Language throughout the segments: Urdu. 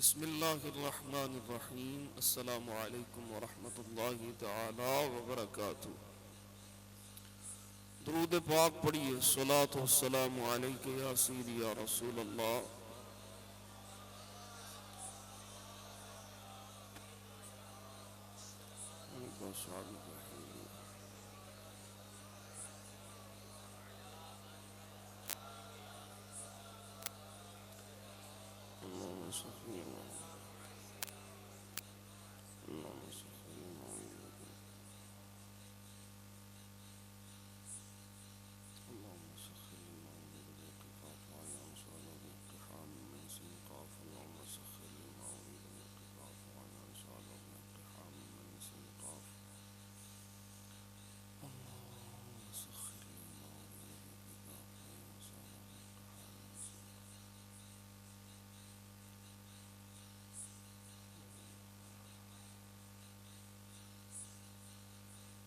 بسم اللہ الرحمن الرحیم السلام علیکم ورحمۃ اللہ تعالی وبرکاتہ۔ درود پاک پڑھیے، صلاۃ والسلام علیک یا سیدی یا رسول اللہ۔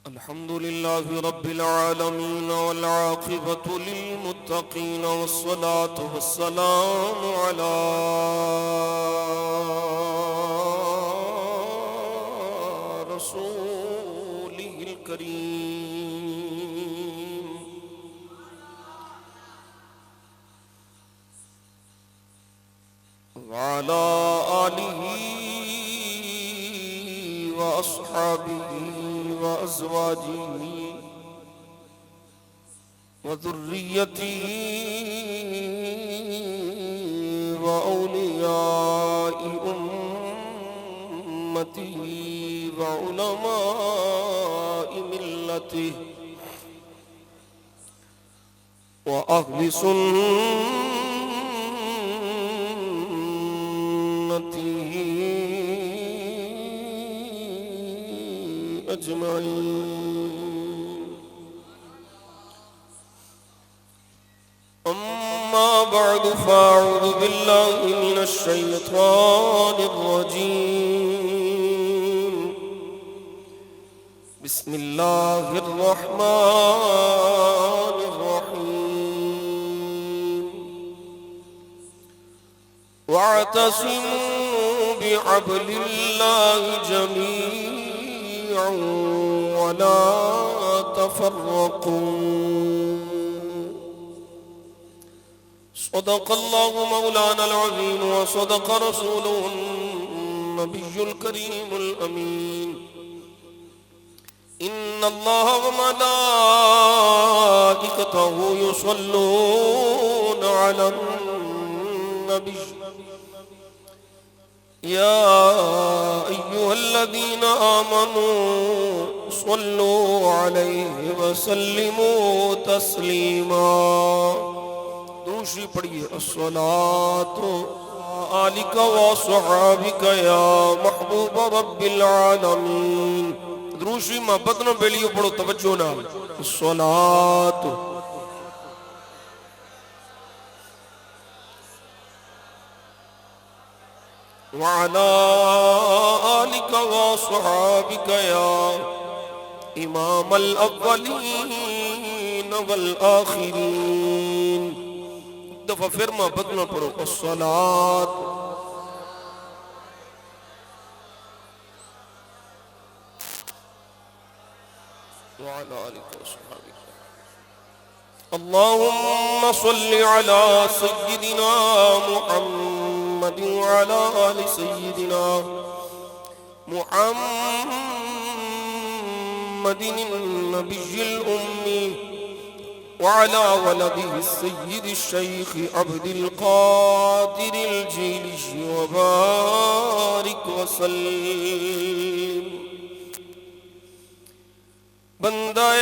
الحمد لله رب العالمين والعاقبة للمتقين والصلاة والسلام على رسوله الكريم وعلى آله وأصحابه وأزواجه وذريته وأولياء أمته وعلماء ملته وأهل سنته أجمعين. أما بعد فأعوذ بالله من الشيطان الرجيم. بسم الله الرحمن الرحيم. واعتصموا بحبل الله جميعا ولا تفرقوا. صدق الله مولانا العظيم وصدق رسوله النبي الكريم الأمين. إن الله وملائكته يصلون على النبي يا أيها الذين آمنوا صلوا عليه وسلموا تسليما. دوسری پڑھیے، الصلاة آلک وصحابک یا محبوب رب العالمین. دوسری محبت نہ بیلیو پڑھو توجہ نہ. الصلاة وعلى آلك وصحابك يا إمام الأولين والآخرين. دفع فرما بدنا پڑھو، الصلاة وعلى آلك وصحابك. اللهم صل على سيدنا محمد وعلى آل سيدنا محمد النبي الأمي وعلى ولده السيد الشيخ عبد القادر الجيلي وبارك وسلم. بندہ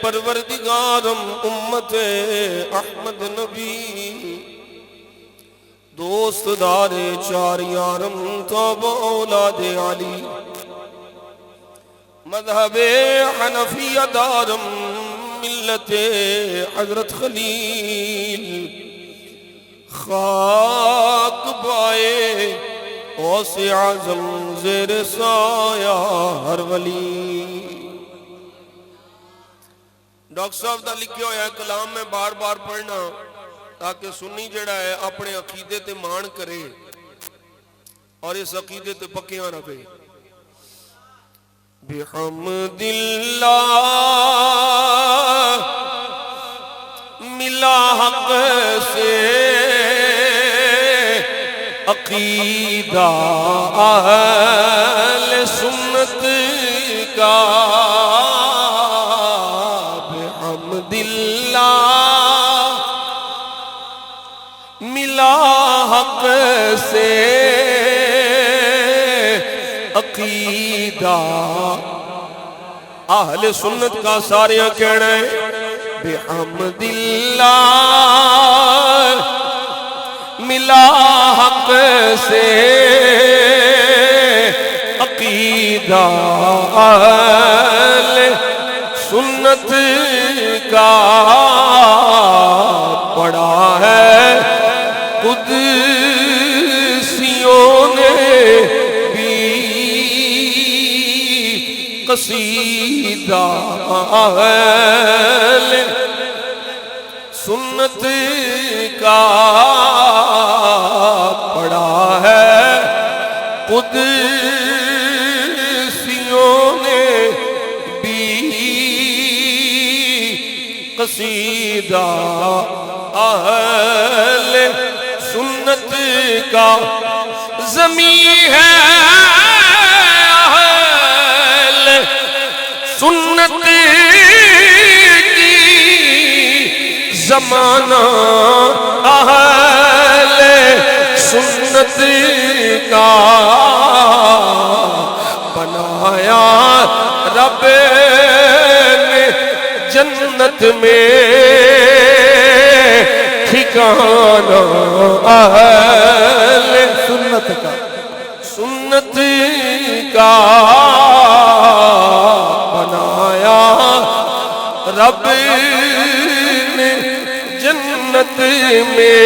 پروردگارم امت احمد نبی، دوست دار چار یارم تابع اولاد علی، مذہب حنفیہ دارم ملت حضرت خلیل، خاک بائے غوث اعظم زیر سایہ ہر ولی. ڈاکٹر صاحب دا لکھے ہویا ہے کلام میں بار بار پڑھنا تاکہ سنی جڑا ہے اپنے عقیدے تے مان کرے اور اس عقیدے تے پکیاں رہے. بحمد اللہ ملا حق سے عقیدہ اہل سنت کا. بحمد اللہ ملا حق سے عقیدہ اہل سنت کا. سارے کہنا ہے بحمد اللہ ملا حق سے عقیدہ اہل سنت کا. پڑھا ہے قدسیوں نے بھی قصیدہ اہل سنت کا. پڑھا ہے قدسیوں نے بھی قصیدہ اہل سنت کا. زمین ہے اہل سنت کی، زمانہ اہل سنت کا. بنایا رب نے جنت میں ٹھکانہ اہل سنت کا. سنت کا. بنایا رب نے جنت میں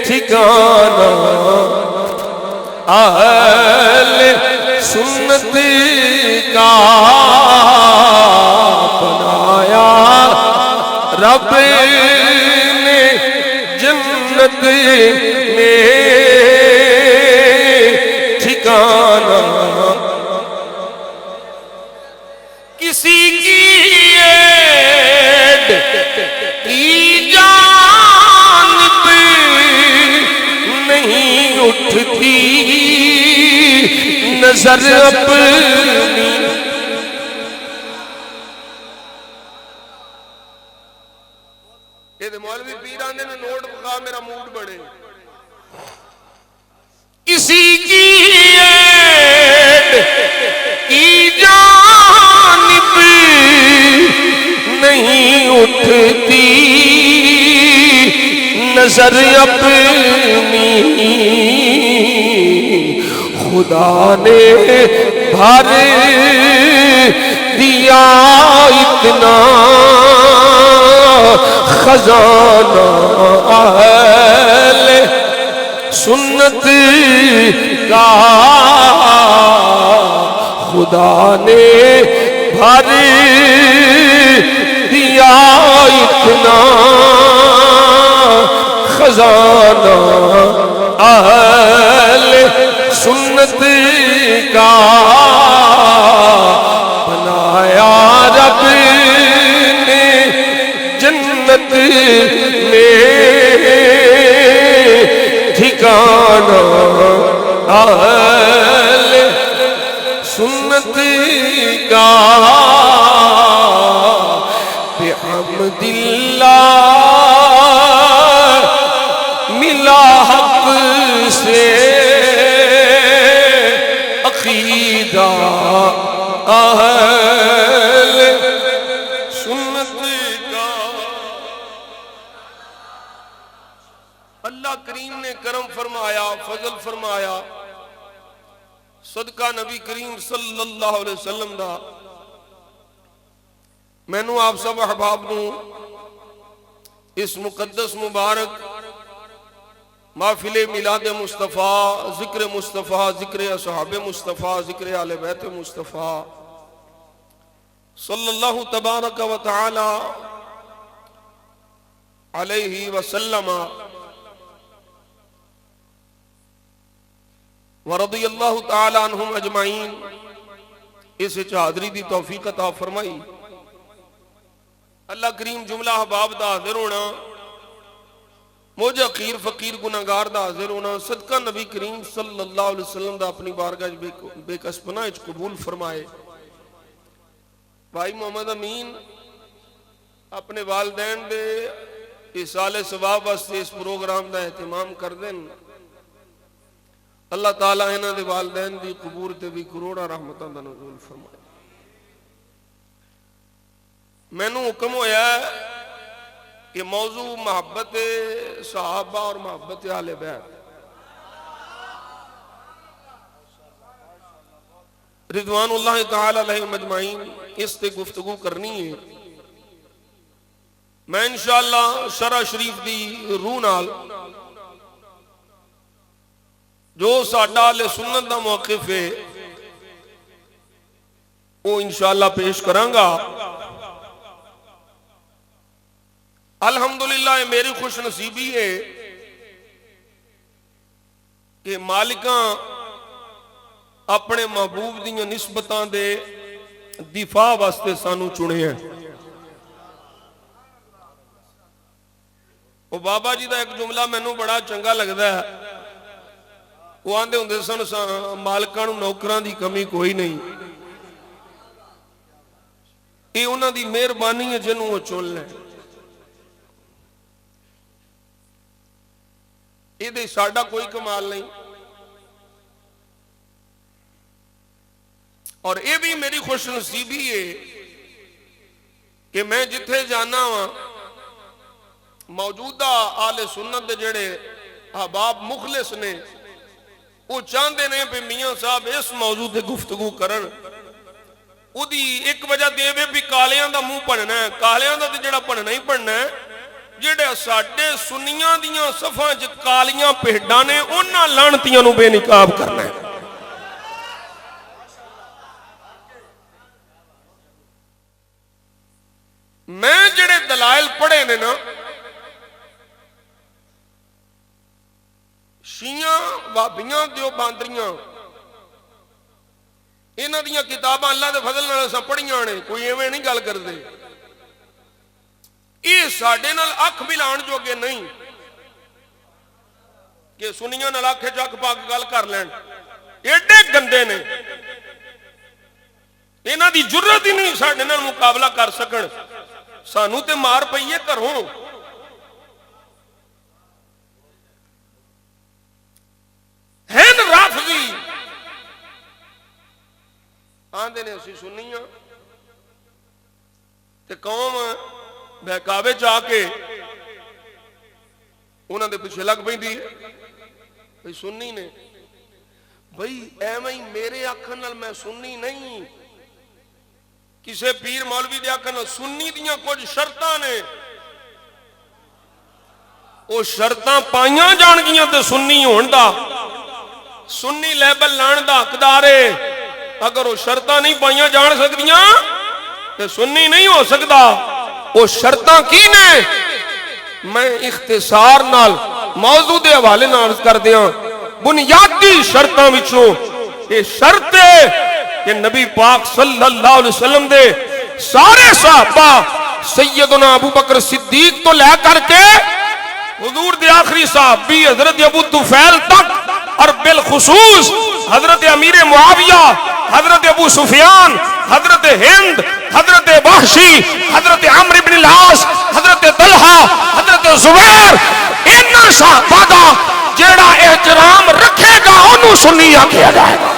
ٹھکانہ اہل سنت کا. بنایا رب نے جنت میں ٹھکانہ. کسی کی ایڈ کی جانب نہیں اٹھتی نظر اپنی. یہ مولوی پیران نے نوٹ بکا میرا موڈ بڑھے. کسی کی ایڈ کی جانب نہیں اٹھتی نظر اپنی. خدا نے بھر دیا اتنا خزانہ اہل سنت کا. خدا نے بھر دیا اتنا خزانہ اہل سنت کا. بنایا رب نے جنت میں ٹھکانہ اہل سنت کا. بحمد اللہ ملا حق سے عقیدہ اہل سنت کا. اللہ کریم نے کرم فرمایا، فضل فرمایا، صدقہ نبی کریم صلی اللہ علیہ وسلم دا. مینوں آپ سب احباب نو اس مقدس مبارک محفل میلاد مصطفیٰ، ذکر مصطفیٰ، ذکر اصحاب مصطفیٰ، ذکر آل بیت مصطفیٰ صلی اللہ تبارک و تعالی علیہ وسلم ورضی اللہ تعالی عنہم اجمعین اس حاضری دی توفیق عطا فرمائی۔ اللہ کریم جملہ احباب دا حاضر ہونا، موجہ خیر فقیر گناہگار دا حاضر ہونا، صدقہ نبی کریم صلی اللہ علیہ وسلم دا اپنی بارگاہ بے کس پناہ قبول فرمائے۔ بھائی محمد امین اپنے والدین دے اصال ثواب واسطے اس پروگرام دا اہتمام کر دیں، اللہ تعالیٰ انہاں دے والدین دی قبور تے بھی کروڑا رحمتاں دا نزول فرمائے۔ میں نے حکم ہویا ہے کہ موضوع محبت صحابہ اور محبت اہل بیت، رضوان اللہ تعالی علیہم اجمعین، اس تے گفتگو کرنی ہے۔ میں انشاءاللہ شرح شریف دی روح نال جو ساڈا اہل سنت دا موقف ہے وہ انشاءاللہ پیش کراں گا۔ الحمدللہ میری خوش نصیبی ہے کہ مالکاں اپنے محبوب دیاں نسبتاں دے دفاع واسطے سانو چنے ہیں۔ وہ بابا جی دا ایک جملہ میں نو بڑا چنگا لگدا ہے، وہ آندے ہوندے سن مالکاں نو نوکراں دی کمی کوئی نہیں، یہ انہاں دی مہربانی ہے جنوں وہ چن لیں، یہ دے ساڈا کوئی کمال نہیں۔ اور یہ بھی میری خوش نصیبی ہے کہ میں جتھے جانا ہوں موجودہ آل سنت دے جڑے احباب مخلص نے وہ چاہتے ہیں کہ میاں صاحب اس موضوع تے گفتگو کرن، وہ دی ایک وجہ دے بھی کالیاں دا منہ پڑھنا ہے، کالیاں دا جڑا پڑھنا ہی پڑھنا ہے، جڑے ساڈے سنیاں دیاں صفاں چ کالیاں بھیڈاں نے انہاں لعنتیاں نو بے نقاب کرنا ہے۔ میں جڑے دلائل پڑھے نے نا شیعہ وہابیاں دیوبندریاں انہاں دیاں کتاباں اللہ دے فضل نال اساں پڑھیاں نے، کوئی ایویں نہیں گل کردے، یہ ساڈے نال اکھ ملان جوگے نہیں کہ سنیاں نال اکھ چک پا کے گل کر لین، ایڈے گندے نے، انہاں دی جرت ہی نہیں ساڈے نال مقابلہ کر سکن، سانو تے مار پئیے گھروں۔ ہین رافضی آندے نے اسی سنیاں تے قوم بہکاوے چاہ کے انہاں دے پیچھے لگ پیندی ہے بھئی سنی نے، بھئی ایویں ہی میرے آکھن نال میں سنی نہیں، کسے پیر مولوی دے آکھن نال سنی دیاں کچھ شرطاں نے، وہ شرطاں پائیاں جان گیاں تے سنی ہون دا، سنی لیبل لان دا حقدار ہے، اگر وہ شرطاں نہیں پائیاں جان سکدیاں تے سنی نہیں ہو سکدا۔ وہ شرطاں کی نے میں اختصار نال موضوع دے حوالے نال کر دیاں، بنیادی شرطاں وچوں یہ شرط ہے کہ نبی پاک صلی اللہ علیہ وسلم دے سارے صحابہ سیدنا ابو بکر صدیق تو لے کر کے حضور دے آخری صحابی حضرت ابو طفیل تک، اور بالخصوص حضرت امیر معاویہ، حضرت ابو سفیان، حضرت ہند، حضرت وحشی، حضرت عمرو بن العاص، حضرت طلحہ، حضرت زبیر، انہاں صحابہ دا جیڑا احترام رکھے گا انہوں سنی آکھیا جائے گا۔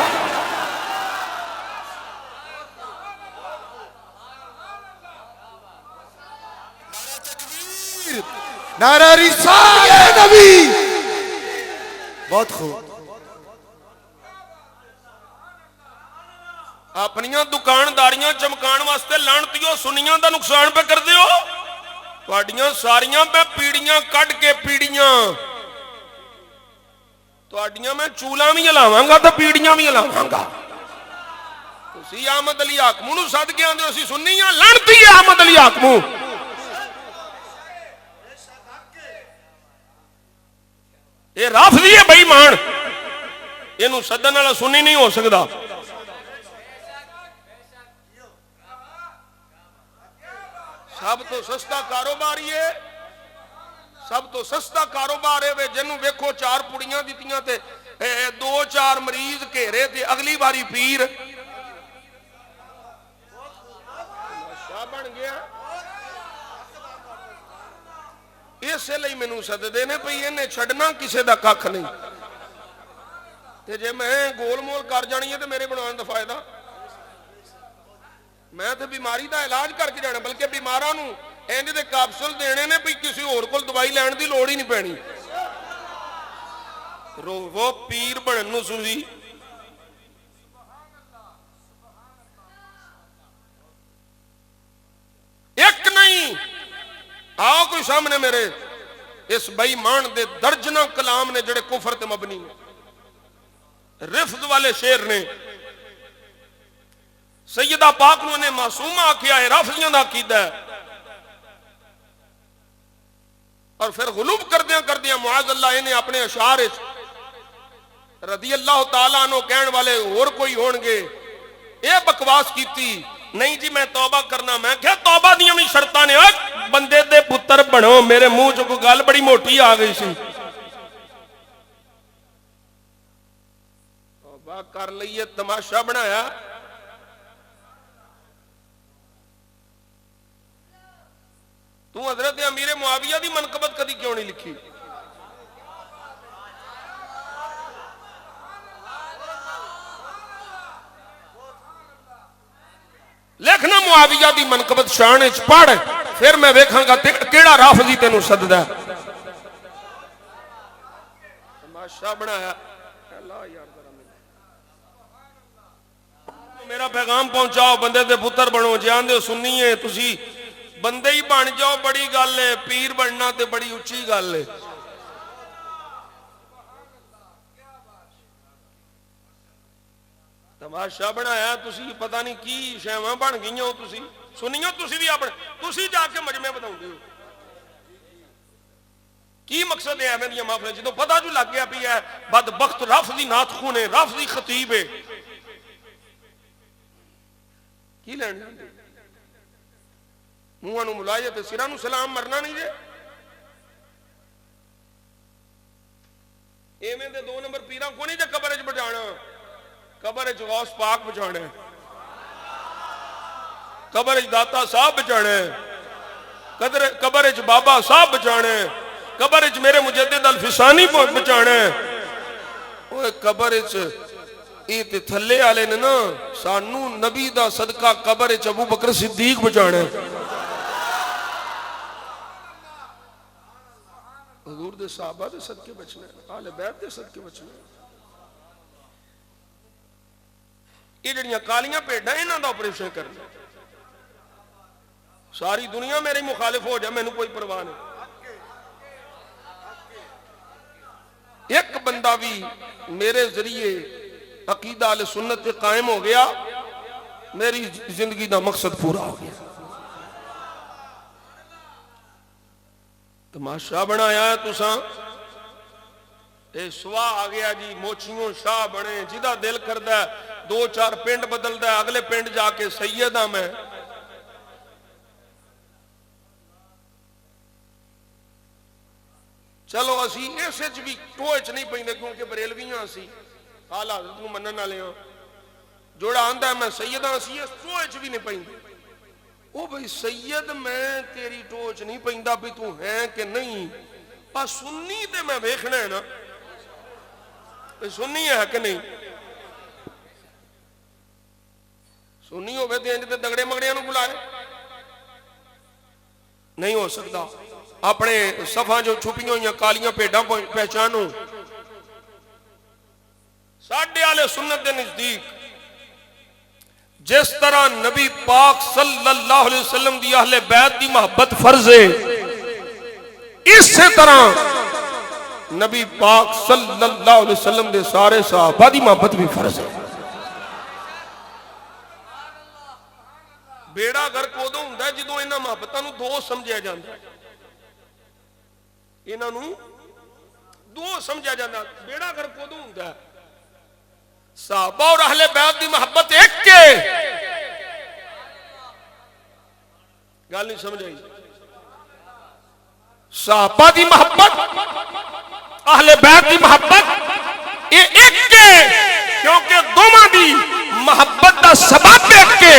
نعرہ رسالت نبی، بہت خوب۔ اپنیاں دکانداریاں چمکان واسطے لعنتیو سنیاں دا نقصان پہ کر دیو، تواڈیاں ساریاں پہ پیڑیاں کٹ کے پیڑیاں، تواڈیاں میں چولاں بھی ہلاواں گا تے پیڑیاں بھی ہلاواں گا۔ تسی احمد علی حاکم نو سد کے آندے اسی سنیاں، لعنتی احمد علی حاکم یہ رافضی ہے بے ایمان، یہ سدن والا سنی نہیں ہو سکتا۔ سب تو سستا کاروبار ہی ہے، سب تو سستا کاروبار ہے جنوں ویکھو 4 پڑیاں دتیاں تے 2-4 مریض گھیرے تے اگلی باری پیر شاہ بن گیا۔ اس لیے مینوں سددے نے پئی انہیں چھڈنا کسے دا کھ نہیں، تے جے میں گول مول کر جانی ہے تے میرے بناؤن دا فائدہ، میں تے بیماری دا علاج کر کے جانا، بلکہ بیماراں نوں اینج دے کیپسول دینے نے بھی کسی اور کول دوائی لین دی لوڑ ہی نہیں پینی۔ وہ پیر بنن نوں سوزی ایک نہیں، آؤ کوئی سامنے میرے اس بے ایمان دے درجنہ کلام نے جڑے کفر تے مبنی رفض والے شیر نے سیدہ پاک نو نے معصومہ آکھیا ہے، رافضیاں دا عقیدہ ہے، اور پھر غلوب کردیاں معاذ اللہ انہیں اپنے اشعار رضی اللہ تعالیٰ عنہ کہن والے اور کوئی ہونگے اے بکواس کیتی نہیں جی میں توبہ کرنا، میں کہا توبہ دیاں بھی شرطاں نے، بندے دے پتر بنو، میرے منہ جو کوئی گل بڑی موٹی آ گئی سی، توبہ کر لئیے تماشا بنایا۔ تو حضرت امیر معاویہ دی منقبت کدی کیوں نہیں لکھی؟ لکھنا معاویہ دی منقبت شان وچ پڑھ، پھر میں ویکھاں گا کیڑا رافضی تینوں سددا ہے۔ تماشا بنایا اللہ یار میرا پیغام پہنچاؤ، بندے دے پتر بنو، جان دے سنی ہے تسی بندے ہی بن جاؤ بڑی گل ہے، پیر بننا تے بڑی اچھی گل ہے۔ تماشا بنایا تسی پتہ نہیں کی شیواں بن گئی ہو، تسی سنیو، تسی بھی اپنے تسی جا کے مجمع بتاؤں گے کی مقصد ہے میں محفل جدو پتہ جو لگ گیا بھی ہے بدبخت رافضی ناطخون ہے، رافضی خطیب ہے، کی لین منہ نو ملائے تے سرا نو سلام مرنا نہیں جے، ایویں دے 2 نمبر پیراں کو نہیں جے قبر وچ بجانا، قبر وچ غوث پاک بجانا ہے، قبر وچ داتا صاحب بجانا ہے، قبر وچ بابا صاحب بجانا ہے، قبر وچ میرے مجدد الفسانی بجانا ہے۔ اوے قبر وچ اے تے تھلے والے نے نا سانو نبی دا صدقہ قبر وچ ابو بکر صدیق بجانا ہے، حضور دے صحابہ دے صدقے بچنا ہے، آل بیت دے صدقے بچنا ہے۔ یہ جڑیاں کالیاں پیڑاں انہاں دا آپریشن کرنا، ساری دنیا میری مخالف ہو جائے مینوں کوئی پرواہ نہیں، ایک بندہ بھی میرے ذریعے عقیدہ اہل سنت پہ قائم ہو گیا، میری زندگی دا مقصد پورا ہو گیا۔ تماشا بنایا ہے تساں، اے سوا آ گیا جی، موچیوں شاہ بنے، جدہ دل کردہ ہے 2-4 پنڈ بدل دا ہے، اگلے پنڈ جا کے سید ہاں میں۔ چلو اسی ایسے بھی ٹوئچ نہیں پہنے کیونکہ بریلویاں اسی حال حضرت نو منن والے ہاں، جوڑا آندا ہے میں سید ہاں، اسی اس ٹوئچ بھی نہیں پہنے۔ او بھئی سید میں تیری ٹوچ نہیں پہندا بھی تو ہے کہ نہیں، پر سنی تے میں ویکھنا ہے نا سنی ہے کہ نہیں، سنی ہوئے تے انج تے دگڑے مگڑیاں نو بلائے نہیں ہو سکتا۔ اپنے صفحہ جو چھپی ہوئی کالیاں پیڈاں پہچانو، ساڈے والے سنت دے نزدیک جس طرح نبی پاک صلی اللہ علیہ وسلم دی اہل بیت دی محبت فرض ہے، اسی طرح نبی پاک صلی اللہ علیہ وسلم دے سارے صحابہ دی محبت بھی فرض ہے۔ بیڑا گھر کودوں ہوندا ہے جدوں انہاں محبتاں نو دو سمجھیا جاندا ہے، انہاں نو دو سمجھا جاتا بیڑا کر کو دوں گا صحابہ اور اہل بیت دی محبت ایک کے گل نہیں سمجھ آئی صحابہ دی محبت اہل بیت دی محبت یہ ایک کے کیونکہ دونوں دی محبت دا سبب ایک کے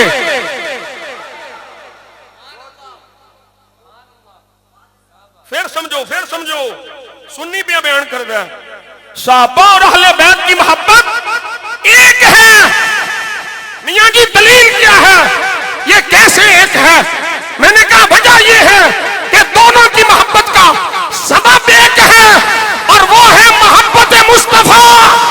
پھر سمجھو سنی پہ بیان کر دیا صحابہ اور اہل بیت کی محبت ایک ہے میاں کی دلیل کیا ہے یہ کیسے ایک ہے میں نے کہا وجہ یہ ہے کہ دونوں کی محبت کا سبب ایک ہے اور وہ ہے محبت مصطفیٰ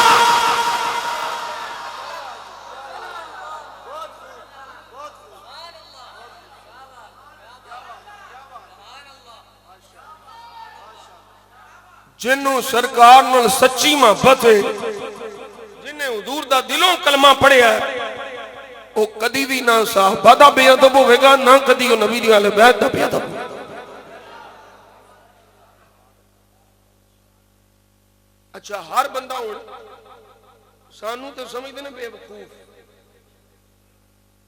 جنوں سرکار نال سچی محبت ہے جنہیں حضور دا دلوں کلمہ پڑھیا ہے وہ کدی بھی نہ صحابہ دا بے ادب ہوے گا نہ کدی وہ نبی دی اہل بیت دا بے ادب ہوے گا اچھا ہر بندہ ہن سانو تے سمجھدے نے بے وقوف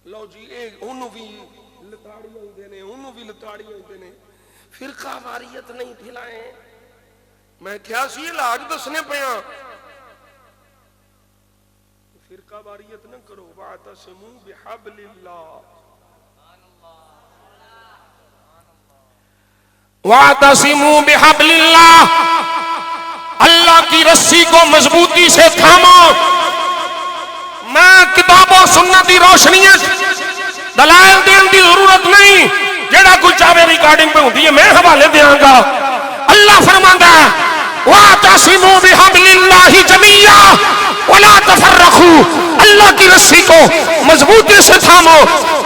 لو جی اے اونوں بھی لتاڑی ہوندے نے اونوں بھی لتاڑی ہوندے نے فرقہ واریت نہیں پھیلائیں میں کیا سی علاج دسنے پیاں فرقہ واریت نہ کرو واعتصموا بحبل اللہ واعتصموا بحبل اللہ اللہ کی رسی کو مضبوطی سے تھامو میں کتاب و سنت کی روشنی دلائل دین کی ضرورت نہیں جیڑا کوئی چاہے ریکارڈنگ پہ ہوتی ہے میں حوالے دیاں گا اللہ فرماندا ہے وَاعْتَصِمُوا بِحَبْلِ اللَّهِ جَمِيعًا وَلَا تَفَرَّقُوا اللہ کی رسی کو مضبوطی سے تھامو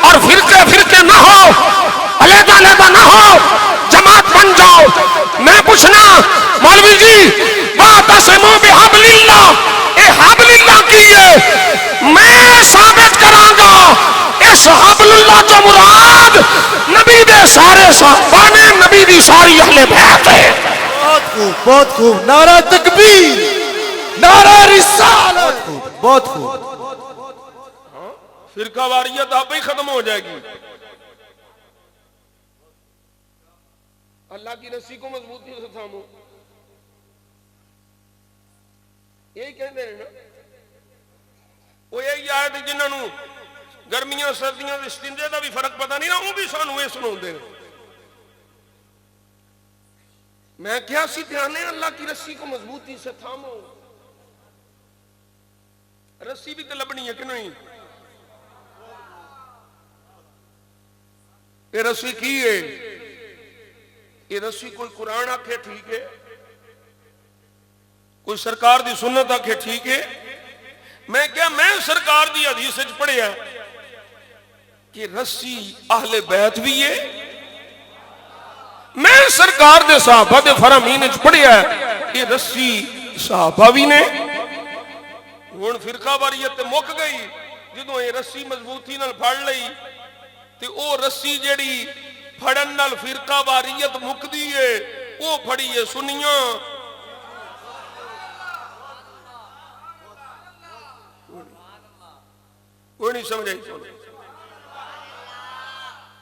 اور فرقے نہ ہو علیحدہ نہ ہو جماعت بن جاؤ میں پوچھنا مولوی جی وَاعْتَصِمُوا بِحَبْلِ اللَّهِ اے حبل اللہ کی ہے میں ثابت کراں گا اس حبل اللہ جو مراد نبی دے سارے صحابہ نے نبی دی ساری اہل بیت ہے بہت خوب نعرہ تکبیر نعرہ رسالت بہت خوب فرقہ واریت آپ ہی ختم ہو جائے گی اللہ کی رسی کو مضبوطی سے تھامو یہی کہتے ہیں نا وہ یہی آیت جنہاں نو گرمیاں سردیاں استنجے دا بھی فرق پتہ نہیں نا وہ بھی سانو یہ سنو دے میں کیا سی دھیانے اللہ کی رسی کو مضبوطی سے تھامو رسی بھی تو لبنی ہے کہ نہیں یہ رسی کی ہے یہ رسی کوئی قرآن آکھے ٹھیک ہے کوئی سرکار دی سنت آکھے ٹھیک ہے میں کیا میں سرکار دی حدیث وچ پڑھیا کہ رسی اہل بیت بھی ہے میں سرکار دے صحابہ دے فرامین وچ پڑھیا یہ رسی صحابہ بھی نے ہن فرقہ واریت تے مک گئی جدوں یہ رسی مضبوطی نال پھڑ لئی تے او رسی جیڑی پھڑن نال فرقہ واریت مکدی ہے او پھڑی ہے سنیاں وہ نہیں سمجھائی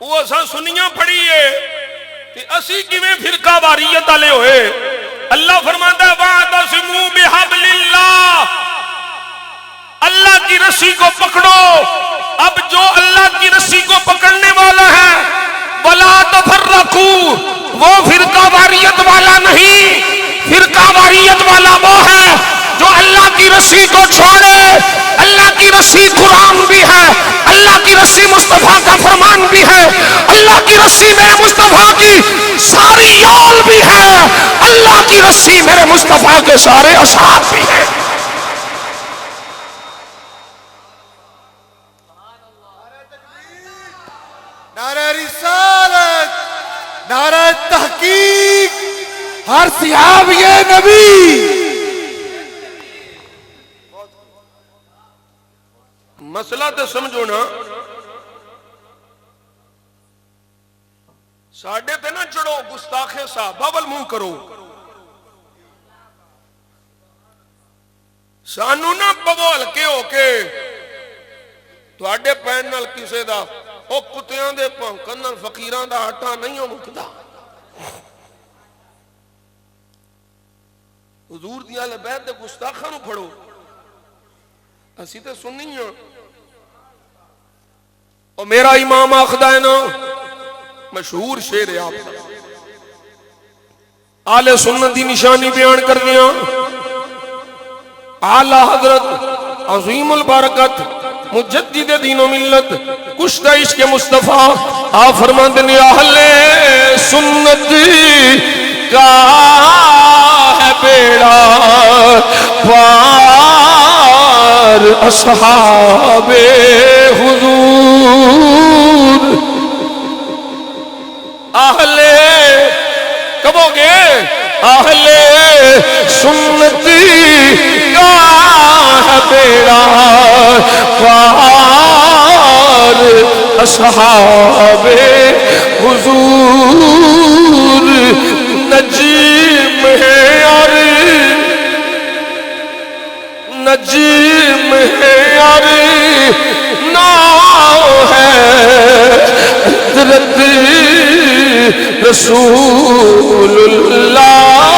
وہ اساں سنیاں پھڑی ہے کہ اسی کیویں فرقہ واریت والے ہوئے اللہ فرماتا ہے واعتصموا بحبل اللہ اللہ کی رسی کو پکڑو اب جو اللہ کی رسی کو پکڑنے والا ہے ولا تفرقوا وہ فرقہ واریت والا نہیں فرقہ واریت والا وہ ہے جو اللہ کی رسی کو چھوڑے اللہ کی رسی قرآن بھی ہے اللہ کی رسی مصطفیٰ کا فرمان بھی ہے اللہ کی رسی میرے مصطفیٰ کی ساری یول بھی ہے اللہ کی رسی میرے مصطفیٰ کے سارے اثرات بھی ہے نعرہ رسالت نعرہ تحقیق ہر صحاب یہ نبی مسئلہ تو سمجھو نا ساڑھے تے نہ چڑھو گستاخ صحابہ وال منہ کرو سانو نہ پو ہلکے ہو کے تواڈے پین نال کسے دا او کتیاں دے بھونکن نال فقیراں دا آٹا نہیں ہو مکدا. حضور دی اہل بیت دے گستاخاں نو پھڑو. اسی تے سنی ہاں. اور میرا امام آخدا ہے نا مشہور شعر ہے آپ کا آل سنت دی نشانی بیان کر دیا. اعلی حضرت عظیم البرکت مجدد دین و ملت کشتہ عشق مصطفیٰ آپ فرماتے ہیں اہل سنت کا ہے بیڑا پار اصحاب حضور. اہل کبو گے اہل سنت کا ہے بیڑا پار اصحاب حضور. نجم ہے اور نجم ہے اور ناؤ ہے حضرت رسول اللہ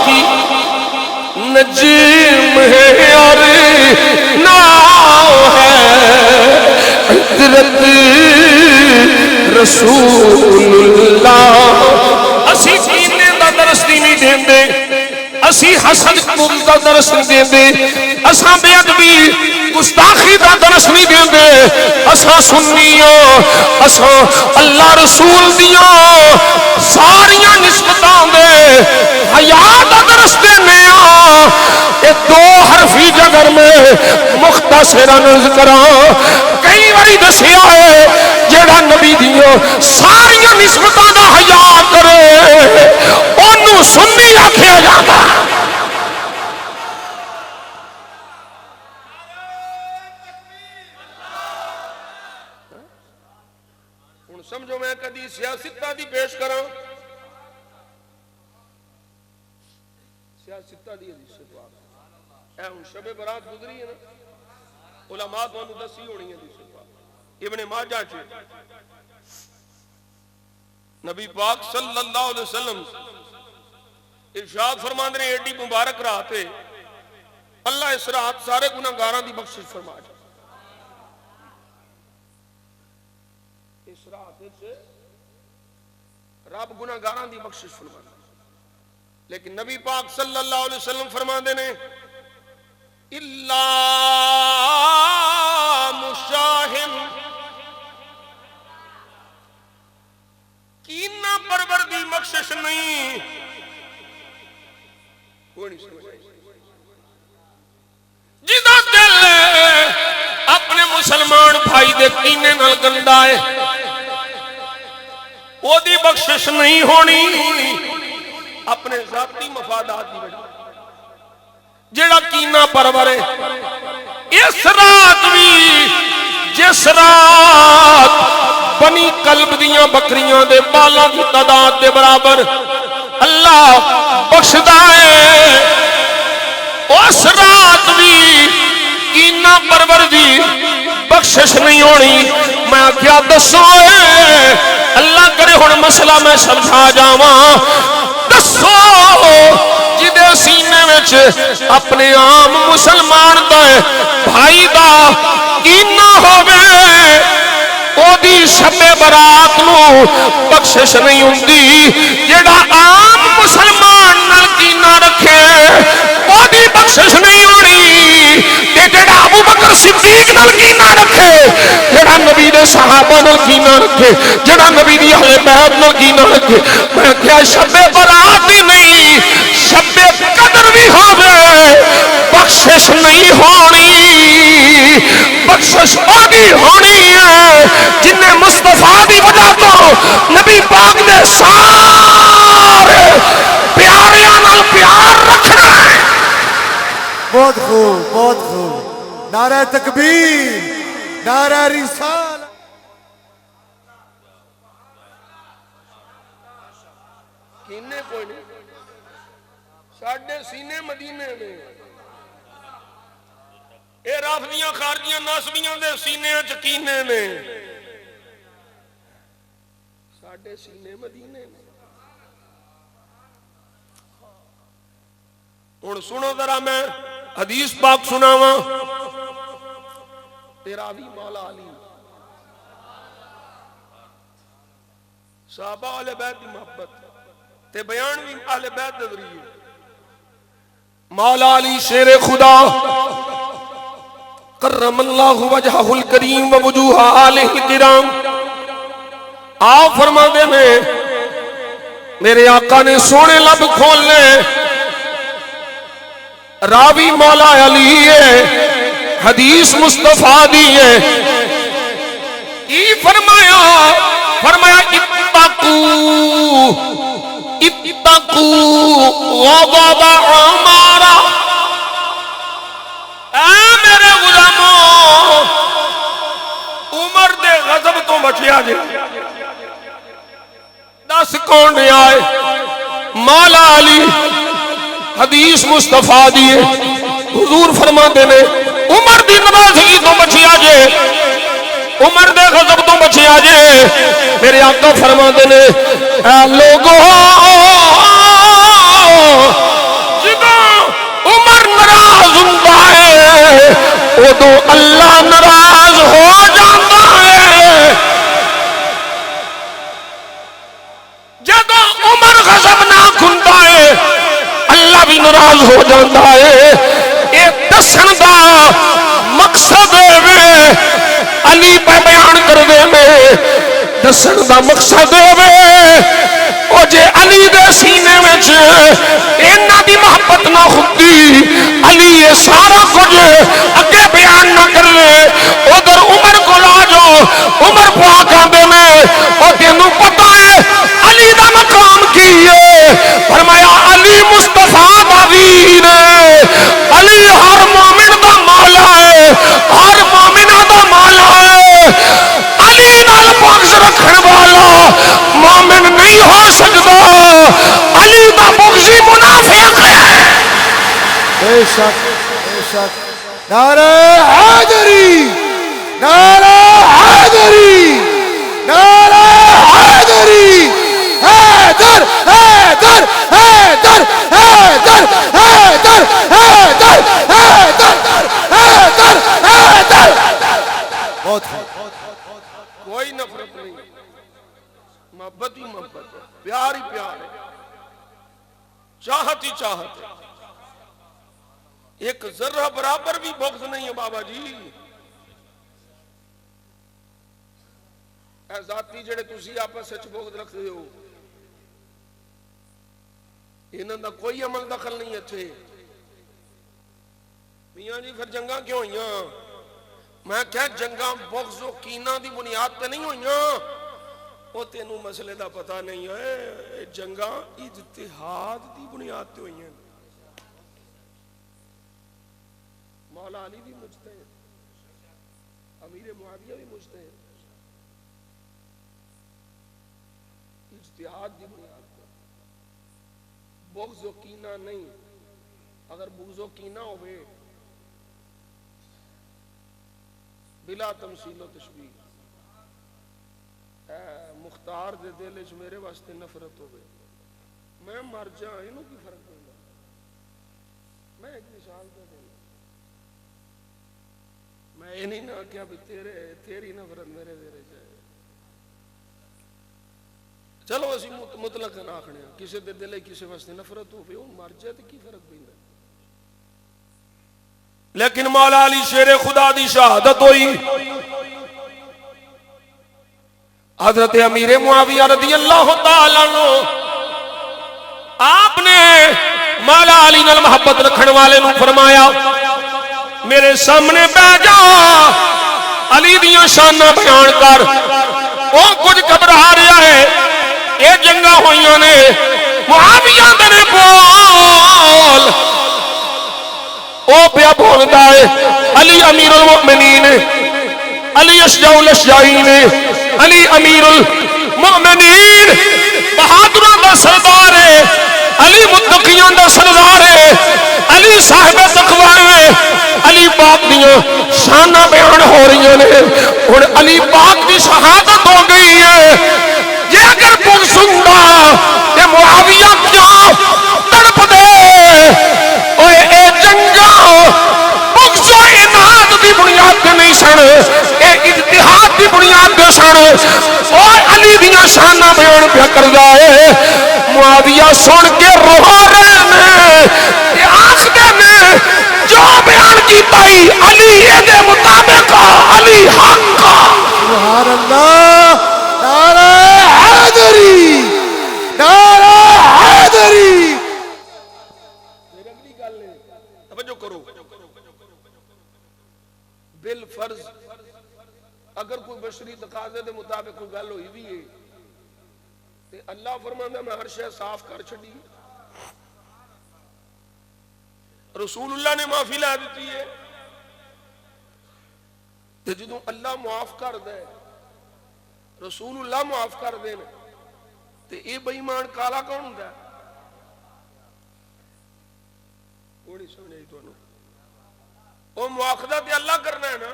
کی. نجم ہے اور ناؤ ہے حضرت رسول اللہ. اسی کینے دا درس نہیں دیندے اسی حسد دا درس نہیں دیندے اساں بے ادبی گستاخی دا درس نہیں دیندے اساں سنیاں اساں اللہ رسول دیاں ساریاں نسبتاں دے حیا دا درس دینے ہاں. یہ دو حرفی جگر میں مختصراً ذکراں کئی باری دسیا ہے جیڑا نبی دیاں ساریاں نسبتاں دا حیا کرے اونوں سنی آکھیا جاندا. ہن سمجھو میں کدی سیاستہ دی پیش کراں سیاستہ دی حدیث سے پاک اے ہن شب برات گزری ہے نا علماء تو دسی ہونی ہے حدیث سے پاک ابن ماجہ چ نبی پاک صلی اللہ علیہ وسلم ارشاد فرماندے نے ایڈی مبارک رات ہے اللہ اس رات سارے گناہگاراں دی بخشش فرما جائے. اس رات سے رب گناہگاراں دی بخشش فرما جائے. لیکن نبی پاک صلی اللہ علیہ وسلم فرماندے نے الا مشاہم کینہ پرور دی بخشش نہیں. کوئی نہیں سمجھ جدا دل اپنے مسلمان بھائی دے کینے نال گندا ہے او دی بخشش نہیں ہونی. اپنے ذاتی مفادات دی وجہ جیڑا کینہ پرور ہے اس رات بھی جس رات بنی قلب دیاں بکریاں دے بالاں کی تعداد دے برابر اللہ بخشدا ہے اس رات بھی کینہ پرور دی بخشش نہیں ہونی. میں کیا دسو اللہ کرے ہن مسئلہ میں سمجھا جاواں. دسو جدے سینے وچ اپنے عام مسلمان دا بھائی دا کینہ ہووے او دی شب برات نو بخشش نہیں ہوندی. جیڑا عام مسلمان نال کینہ رکھے او دی بخشش نہیں ہونی. تے جیڑا ابو بکر صدیق نال کینہ رکھے جیڑا نبی دے صحابہ نال کینہ رکھے جیڑا نبی دی اہل بیت نال کینہ رکھے میں کیا شب برات ہی نہیں شب قدر بھی ہووے بخشش نہیں ہونی. بخشش ہوگی ہونی ہے جن نے مصطفیٰ دی وجہ تو نبی پاک نے سارے پیاریاں نال پیار رکھنا ہے. بہت خوب بہت خوب. نعرہ تکبیر نعرہ رسالت. کینے کوئی نہیں ساڑھے سینے مدینے میں اے رافضیاں خارجیاں ناسبیاں دے سینے چ کینے نے، ساڈے سینے مدینے نے۔ ہن سنو ذرا میں حدیث پاک سناواں، تیرا بھی مولا علی صحابہ اہل بیت دی محبت تے بیان بھی اہل بیت دے ذریعے۔ مولا علی شیر خدا کرم اللہ وجہہ الکریم و وجوہ آلہ الکرام، آپ فرما دے میں میرے آقا نے سونے لب کھولنے، راوی مولا علی ہے، حدیث مصطفیٰ دی ہے، ای فرمایا اتقو غضب عمر، اے میرے غلاموں عمر دے غضب تو بچیا جے۔ دس کون نے آئے؟ مولا علی، حدیث مصطفیٰ دیئے، حضور فرما دینے عمر دی ناراضگی تو بچیا جے، عمر دے غضب تو بچیا جے۔ میرے آقا فرما دینے اے لوگوں جدوں عمر ناراض ہوندا ہے ادوں اللہ ناراض ہو جاتا ہے، جدوں عمر غضبناک ہوندا ہے اللہ بھی ناراض ہو جاتا ہے۔ اے دسن دا مقصد ہے، علی پہ بیان کر دے میں دسن دا مقصد ہے، او جے علی دے سینے وچ انہاں دی محبت نہ ہوندی، علی یہ سارا کچھ اگے بیان نہ کر لے، ادھر عمر کو لا جاؤ، عمر پاک آندے میں او تینوں پتہ ہے علی دا مقام کی ہے؟ فرمایا علی مصطفیٰ دا ویر ہے، علی ہر مومن دا مولا ہے، ہر مومنہ دا مولا ہے، علی نال بغض رکھن والا مومن نہیں ہو سکتا، علی دا بغضی منافق ہے۔ بے شک بے شک، نعرہ حیدری، نعرہ حیدری، نعرہ حیدری، حیدر حیدر حیدر حیدر حیدر حیدر حیدر حیدر۔ بہت کوئی نفرت نہیں، محبت ہی محبت ہے، پیار ہی پیار ہے، چاہت ہی چاہت ہے، ایک ذرہ برابر بھی بغض نہیں ہے بابا جی۔ اے ذاتی جڑے تسی آپس سچ بغض رکھتے ہو، انہاں دا کوئی عمل دخل نہیں اچھے۔ میاں جی پھر جنگاں کیوں ہوئیاں؟ میں کہہ جنگاں بغض و کینہ دی بنیاد تے نہیں ہوئیاں، وہ تینوں مسئلے دا پتہ نہیں ہے، جنگاں اجتہاد دی بنیاد تے ہوئیاں۔ مولا علی بھی مجتہد، امیر معاویہ بھی مجتہد، اجتہاد دی بنیاد پر بغض و کینہ نہیں۔ اگر بغض و کینہ ہوئے بلا تمثیل و تشبیہ، مختار دے دل وچ میرے واسطے نفرت ہوئے، میں مر جاں انہوں کی فرق پڑتا؟ میں ایک مثال دے دوں، میں یہ نہیں نہ کیا بھی تیری نفرت میرے دے جائے، چلو اسی مطلق نہ آکھنے کسی دے دل کسی واسطے نفرت ہوئے وہ مر جائے تو کی فرق پیندا؟ لیکن مولا علی شیر خدا دی شہادت ہوئی، حضرت امیر معاویہ رضی اللہ تعالیٰ عنہ آپ نے مولا علی نال محبت رکھن والے نو فرمایا میرے سامنے بیٹھ جا، علی دیاں شاناں بیان کر۔ وہ کچھ گھبرا رہا ہے، یہ جنگاں ہوئیاں نے، معاویہ دے بول او پیا بولدا ہے، علی امیر المؤمنین، علی اشجع الاشجعین، علی امیر المؤمنین، بہادروں دا سردار ہے، علی متقیاں دا سردار ہے، علی صاحب تقوی ہے، علی پاک دیاں نے ہن علی پاک دی شہادت ہو گئی ہے، جے اگر بغض ہوندا تے معاویہ کیوں تڑپ دے؟ اوے اے جنگاں بغض و اناد دی بنیاد تے نہیں سن، اے اجتہاد دی بنیاد تے سن۔ اوے علی دیاں شاناں بیان پیا کردا ہے، معاویہ سن کے رو رہے نے تے آکھدے نے جو بیان کیتا ہی علی اے دے مطابق علی حق۔ سبحان اللہ، نعرہ حیدری، نعرہ حیدری۔ توجہ کرو، بالفرض اگر کوئی بشری تقاضے دے مطابق کوئی گل ہوئی بھی ہے تے اللہ فرماندا میں ہر شے صاف کر چھڈی، رسول اللہ نے معافی لا دیتی ہے، تے جدوں اللہ معاف کر دے، رسول اللہ معاف کر دین تے اے بے ایمان کالا کون ہوندا ہے؟ کوئی نہیں سمجھ آئی تانوں؟ او مواخذہ تے اللہ کرنا ہے نا،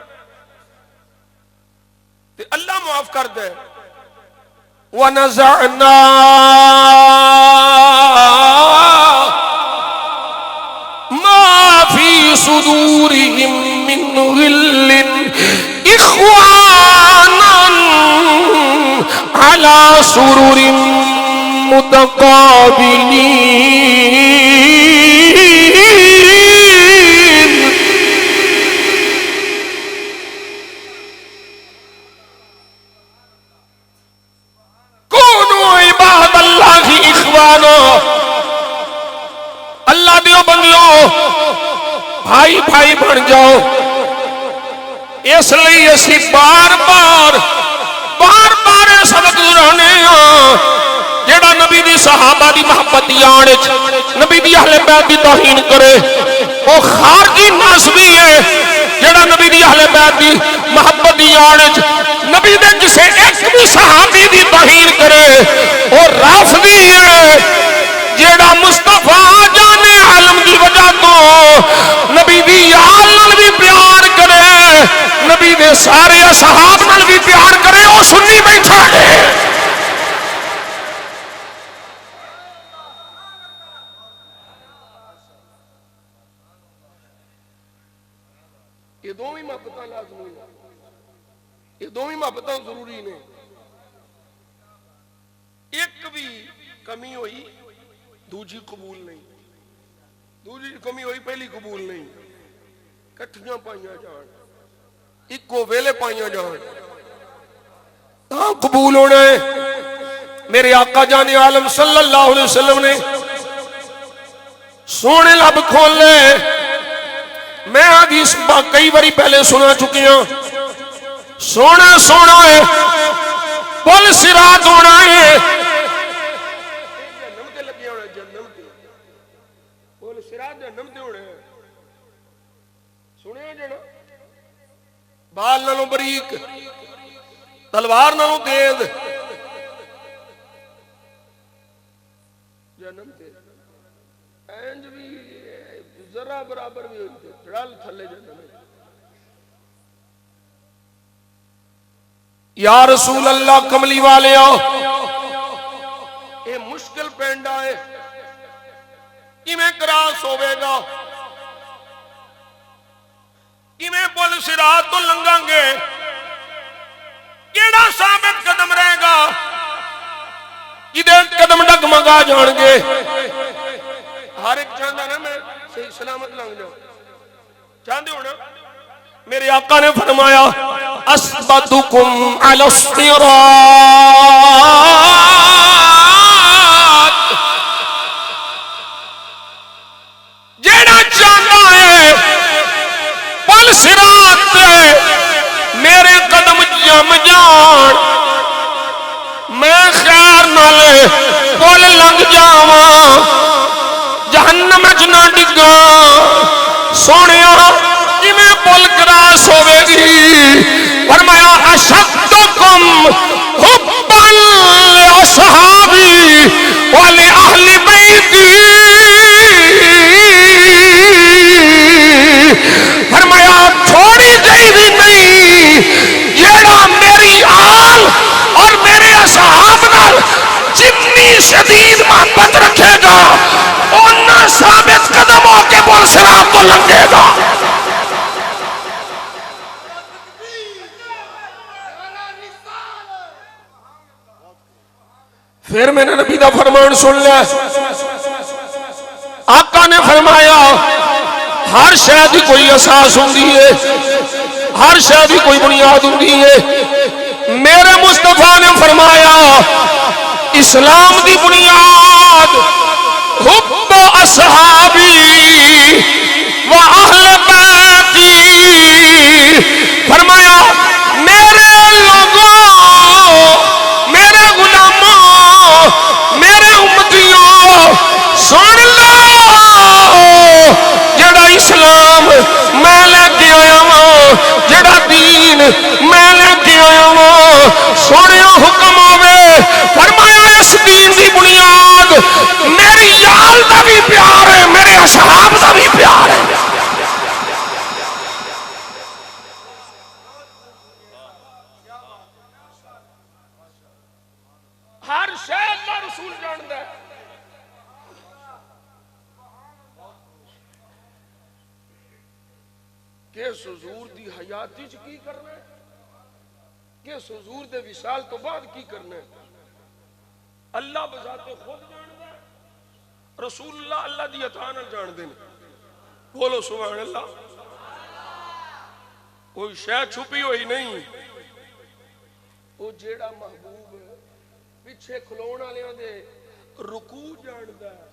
تے اللہ معاف کر دے۔ وَنَزَعْنَا مَا فِي صُدُورِهِم مِّنْ غِلٍّ إِخْوَانًا عَلَى سُرُرٍ مُتَقَابِلِينَ۔ اللہ دیو بندیو بھائی بھائی بن جاؤ، اس لئی اسی بار بار سبق دہرانے ہاں، جیڑا نبی دی صحابہ دی محبت دی آڑ وچ نبی دی اہل بیت دی توہین کرے وہ خارجی ناسبی ہے، جیڑا نبی دی اہل بیت دی محبت دی آڑ وچ نبی دے کسے ایک بھی صحابی دی توہین کرے وہ رافضی ہے، جیڑا مصطفیٰ جان عالم دی وجہ تو نبی دی آل نال بھی پیار کرے، نبی دے سارے اصحاب نال بھی پیار کرے، وہ سنی بیٹھا ہے۔ یہ دو ہی محبتاں لازمی ہیں، یہ دو ہی محبتاں ضروری نے، ایک بھی کمی ہوئی دوجی قبول نہیں، دوجی کمی ہوئی پہلی قبول نہیں، کٹھیاں پائیاں جان، ایکو ویلے پائیاں جان، تاں قبول ہونا ہے۔ میرے آقا جان عالم صلی اللہ علیہ وسلم نے سونے لب کھول لے، میں حدیث کئی باری پہلے سنا چکی ہوں، سونا سونا ہے، پل صراط ہونا ہے، بال نالوں بریک، تلوار نالوں تیز، جنم تے اینج بھی ذرا برابر بھی ہوئی تھے، ڈال تھلے جنم۔ یا رسول اللہ کملی والے آؤ، یہ مشکل پینڈا ہے، کیویں کراس ہوئے گا، کیویں پل صراط تو لنگاں گے، کیڑا ثابت قدم رہے گا، کدھر قدم ڈگمگا جان گے۔ ہر ایک چاہتا نا میں صحیح سلامت لنگ جاؤں، چاہتے ہو نا؟ میرے آقا نے فرمایا اسبتکم علی الصراط، جیڑا چاہتا ہے پل صراط میرے قدم جم جان، میں خیر نالے پل لنگ جاواں، جہنم وچ نہ ڈگاں۔ سونیا کیویں پل کراس ہوے گی؟ فرمایا اشدکم حبا لاصحابی ولاہل بیتی، فرمایا تھوڑی جہی بھی نہیں محبت رکھے گا اُنّا ثابت قدم ہو کے پل صراط کو لنگے گا. پھر میں نے نبی دا فرمان سن لیا. آقا نے فرمایا ہر شے دی کوئی اساس ہوندی ہے, ہر شے دی کوئی بنیاد ہوندی ہے. میرے مصطفیٰ نے فرمایا اسلام دی بنیاد حب اصحابی و اہل بیتی. فرمایا میرے لوگوں, میرے غلاموں, میرے امتیوں, سن لو جڑا اسلام میں لے کے آیا ہوں, جڑا دین میں لے کے آیا ہوں, سونے حکم ہوئے. فرمایا اس دین دی بنیاد میری یال دا بھی پیار ہے, میرے اصحاب دا بھی پیار ہے. ہر شے اللہ رسول جاندا ہے. کہ حضور دی حیاتی چ کی کرنا ہے, کہ حضور دے وصال تو بعد کی کرنا ہے, اللہ بذات خود جاندا ہے, رسول اللہ اللہ دی عطا نال جاندے نے. بولو سبحان اللہ. کوئی شے چھپی ہوئی نہیں. وہ جیڑا محبوب پیچھے کھلون والےاں دے رکوع جاندا ہے,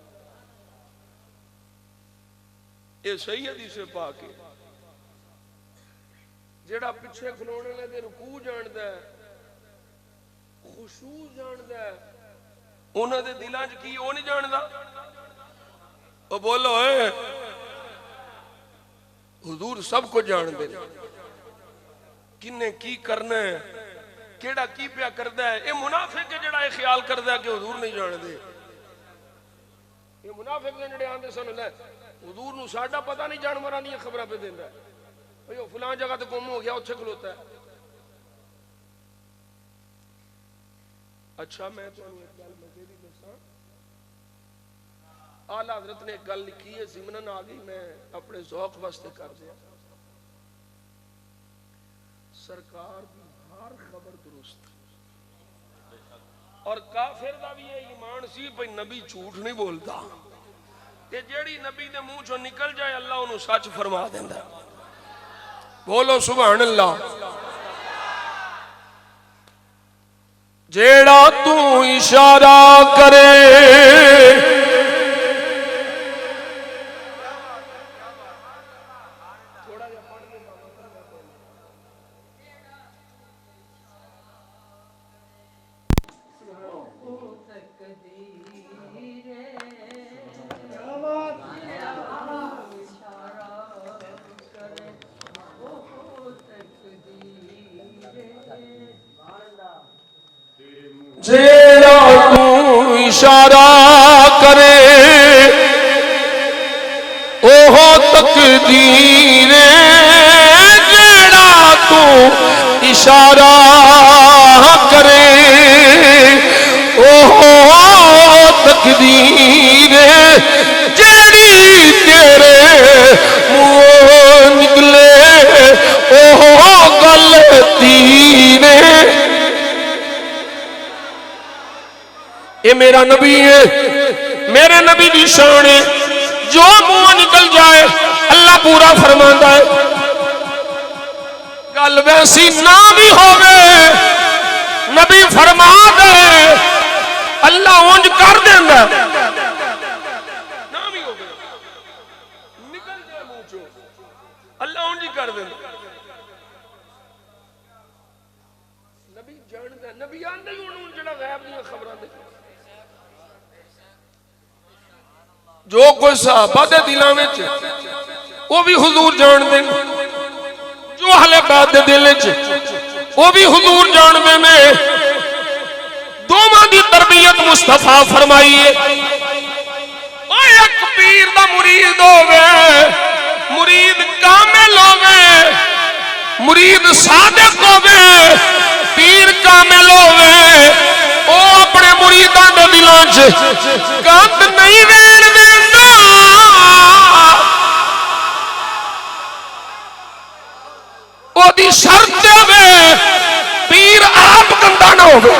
اے صحیح حدیث پاک ہے. جیڑا پیچھے کھلون والے دے رکوع جاندا ہے, خشوع جاندا ہے, انہاں دے دلاں وچ کی او نہیں جاندا. او بولو اے حضور سب کو جاندے نے. کنے کی کرنا ہے, کیڑا کی پیا کردا ہے. اے منافق ہے جڑا اے خیال کردا ہے کہ حضور نہیں جاندے. اے منافق نے جڑے آندے سن لے حضور نو ساڈا پتہ نہیں, جانوراں دی خبراں پہ دیندا ہے. بھئی فلاں جگہ تے گم ہو گیا, اوتھے کھلوتا ہے. اچھا میں تانوں ایک گل مزے دی دساں. اعلیٰ حضرت نے ایک گل لکھی ہے, ضمناً آ گئی, میں اپنے ذوق واسطے کر دیا. سرکار دی ہر خبر درست, اور کافر دا بھی یہ ایمان سی بھئی نبی جھوٹ نہیں بولتا, کہ جیڑی نبی دے منہ چوں نکل جائے اللہ انہوں سچ فرما دیندا. بولو سبحان اللہ. جیڑا تو اشارہ کرے جیڑا تو اشارہ کرے اوہ تقدیر, جیڑا تو اشارہ کرے اوہ تقدیر, جیڑی تیرے منہ نکلے اوہ غلطی نے. یہ میرا نبی ہے, میرے نبی دی شان ہے, جو منہ نکل جائے اللہ پورا فرماندا ہے. گل ویسی نہ بھی ہوئے نبی فرما دے اللہ اونج کر دیندا. نہ بھی ہوئے نکل جائے منہ چوں اللہ اونج کر دیندا. نبی جاندا, نبی آندا ہی انہوں جڑا غیب دی خبراں دے. جو کوئی صحابہ دے دلاں وچ وہ بھی حضور جان دے, جو اہل بیت دے دل وچ وہ بھی حضور جان دے نے. دوواں دی تربیت مصطفیٰ فرمائی ہے. او ایک پیر دا مرید ہوے, مرید کامل ہوے, مرید صادق ہوے, پیر کامل ہوے, او اپنے مریداں دے دل دلوں چ گند نہیں رہن دینا وہ دی شرط ہوے پیر آپ گندا نہ ہوے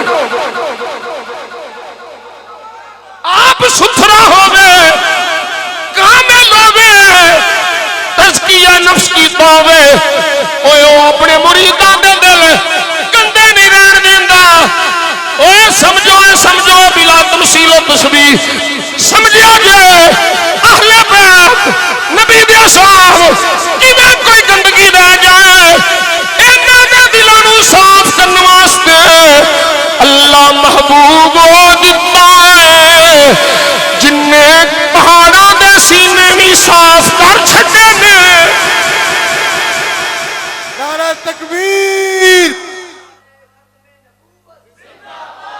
آپ ستھرا ہوے کامل ہوے تزکیہ نفس کی پاوے اوے او اپنے مریداں دے دل گندے نہیں رہن دیندا اوے سمجھو بلا تمثیل و تشبیہ سمجھیا جے اہل بیت نبی دے اصحاب کدھر کوئی گندگی رہ جائے انہاں دے دلاں نوں صاف کرن واسطے اللہ محبوب ہو دتا ہے جن نے پہاڑاں دے سینے بھی صاف کر چھڈے نے نعرہ تکبیر